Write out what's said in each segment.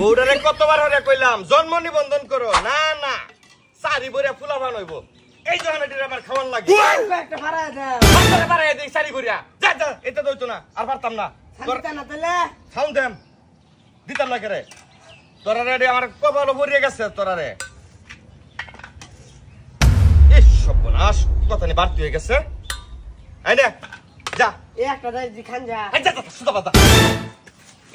বউডারে কতবার হরে কইলাম জন্ম নিবন্ধন করো, না না সারি বইরা ফুলাবান হইব। এই জহানাটির আমার খাওয়ান লাগে, একটা ভাড়া দাও, ভাড়া ভাড়া দেই সারি বইরা। যা যা, এটা দইতো না, আর পারতাম না। সারিতা না তাহলে খাওন দেম দিতাম লাগে রে। তোরা রে আমার কপালও পড়িয়ে গেছে তোরা রে। ইস সর্বনাশ, কথা নি বাড়তি হয়ে গেছে। আই না যা, এই একটা দাই জি খান যা। যা যা সুদা পাতা।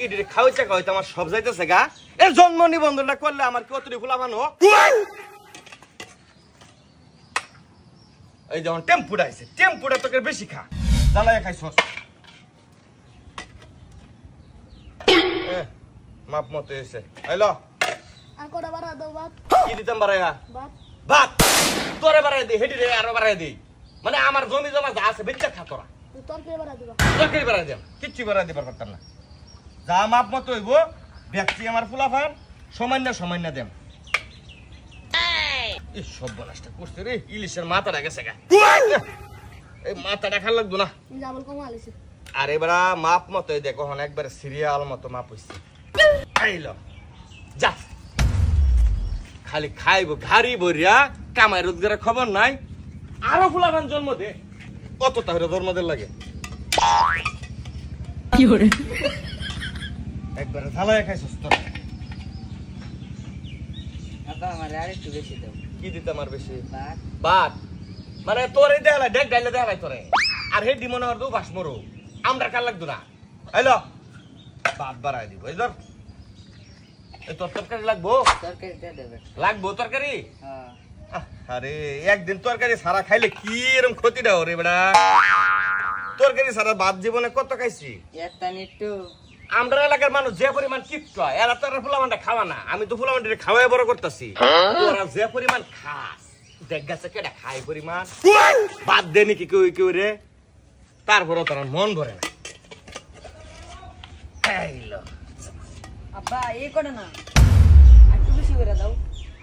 ইডিরে খাওয়াইছে খাওয়াইতে আমার সব যাইতেছে গা। এর জন্ম নিবন্ধনটা করলে আমার কি অতরি ফুলাবানো? এই যেমন টেম্পুটা আইছে, টেম্পুটা তোকে বেশি খা, জ্বালায় খাইছস। মাপ মতো হয়েছে। আইলো আর কটা বাড়া দাও বাত কি দিতাম বাড়াইয়া? বাত ভাত তোরে বাড়াই দিই, হেঁটে আরো বাড়াই দিই। মানে আমার জমি জমা যা আছে বেচা খা তোরা। তরকারি বাড়া দিবা, তরকারি বাড়াই দেন, কিচ্ছু বাড়াই দিবার পারতাম না। যা মাপ মতো হইব ব্যক্তি আমার ফুলাফান সামান্য সামান্য দেন। এই সর্বনাশটা করছে রে, ইলিশের মাথাটা গেছে গা। এই মাথাটা খাল লাগতো না। ডাবল কমা আলিছে। আর এবার মাপ মতো দেখো হন একবারে সিরিয়াল মতো মাপ হইছে। আইলো যা, খালি খাইব ঘাড়ি বরিয়া, কামাই রোজগারের খবর নাই। আরো ফুলাফান জন্ম দে, কত তাহলে জন্মদের লাগে। কি করে একবারে ঝালাই খাইছস তোরা। আব্বা আমারে আরেকটু বেশি দাও। কি দিতাম আর বেশি? ভাত বাদ মানে তোরে দেখালাই দেখ ডাইলে দেখালাই তোরে। আর হে ডিমনে আর দু বাস মরো, আমরা কার লাগতো না। আইলো বাদ বাড়াই দিব। এই ধর, এই তোর তরকারি লাগবো? তরকারিটা দেবে। লাগবো তরকারি? হ্যাঁ আরে একদিন তরকারি সারা খাইলে কি এরকম ক্ষতিটা ওরে বেড়া। তরকারি সারা বাদ জীবনে কত খাইছি। একটা নিট্টু আমরা এলাকার মানুষ যে পরিমাণ কিপ্ট হয়, এরা তো ফুলামানটা খাওয়া না। আমি তো ফুলামানটা খাওয়াই বড় করতেছি। তোরা যে পরিমাণ খাস, দেখ গেছে কেটা খাই পরিমাণ বাদ দেনি কি কেউ কেউ রে, তারপরও তার মন ভরে না। আব্বা এই করে না, একটু বেশি করে দাও।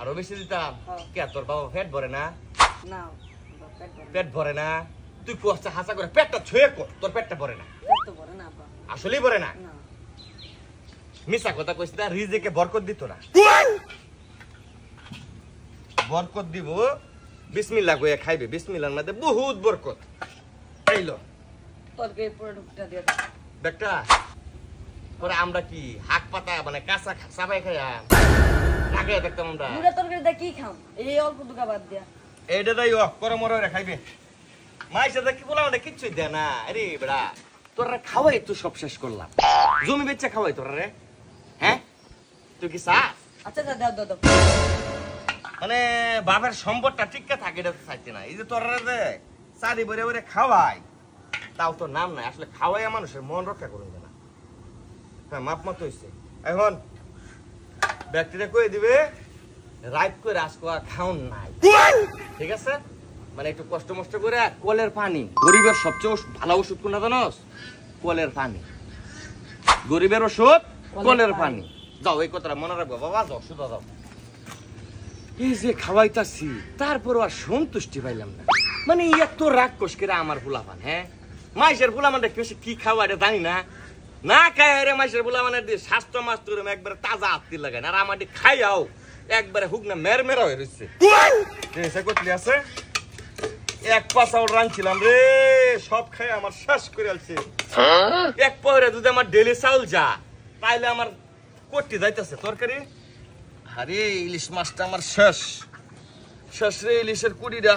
আরো বেশি দিতাম। হ্যাঁ। কে তোর বাবা পেট ভরে না? না আব্বা, পেট ভরে না। পেট ভরে না? তুই কোচা হাসা করে পেটটা ছুঁয়ে কর, তোর পেটটা ভরে না। পেট তো ভরে না আব্বা। আসলেই ভরে না? না মিশা কথা কইছ না, রিজিকে বরকত দিত না। বরকত দিব, বিসমিল্লাহ কইয়া খাইবে। বিসমিল্লাহর মধ্যে বহুত বরকত। খাইলো তরকারি পুরো ঢুকটা দিয়ে দাও। বেটা পরে আমরা কি হাক পাতা মানে কাঁচা সাবাই খাইয়া আগে দেখতাম আমরা। পুরো তরকারিটা কি খাও? এই অল্প দুকা বাদ দিয়া। এইটা তাই করে মরে রে খাইবে। মাইসে দেখি বলা মানে কিচ্ছুই দেয় না। আরে বেড়া তোরা খাওয়াই তো সব শেষ করলাম, জমি বেচা খাওয়াই তোরা রে। হ্যাঁ তুই কি চা আচ্ছা দাও দাও দাও। মানে বাপের সম্পদটা টিকা থাকে এটা তো চাইতে না। এই যে তোরা যে চারি বরে বরে খাওয়াই, তাও তো নাম নাই। আসলে খাওয়াই মানুষের মন রক্ষা করুন না। হ্যাঁ মাপ মতো হয়েছে। এখন ব্যক্তিটা কয়ে দিবে রাইট করে আজকে আর খাওন নাই, ঠিক আছে? মানে একটু কষ্ট মষ্ট করে কলের পানি, গরিবের সবচেয়ে ভালো ওষুধ কোনটা জানোস? কলের পানি। গরিবের ওষুধ কলের পানি। যাও এই কথাটা মনে রাখবো বাবা, যাও সুদা যাও। এই যে খাওয়াইতাছি তারপরও আর সন্তুষ্টি পাইলাম না। মানে এত রাগ কষ করে আমার ফুলাপান। হ্যাঁ মাইসের ফুলামানটা কি খাওয়া এটা জানি না, না খাই রে মাইসের ফুলামানের দিয়ে স্বাস্থ্য মাস্ত একবারে তাজা আত্মি লাগায় না। আর আমার খাইয়াও একবারে হুক না মেরমেরা হয়ে রয়েছে। কতলি আছে এক পা চাউল রাঁধছিলাম রে, সব খাই আমার শেষ করে আলছে। এক পরে যদি আমার ডেলি চাউল যা, তাইলে আমার করতে যাইতেছে তরকারি। আরে ইলিশ মাছটা আমার শেষ শেষ রে, ইলিশের কুড়িটা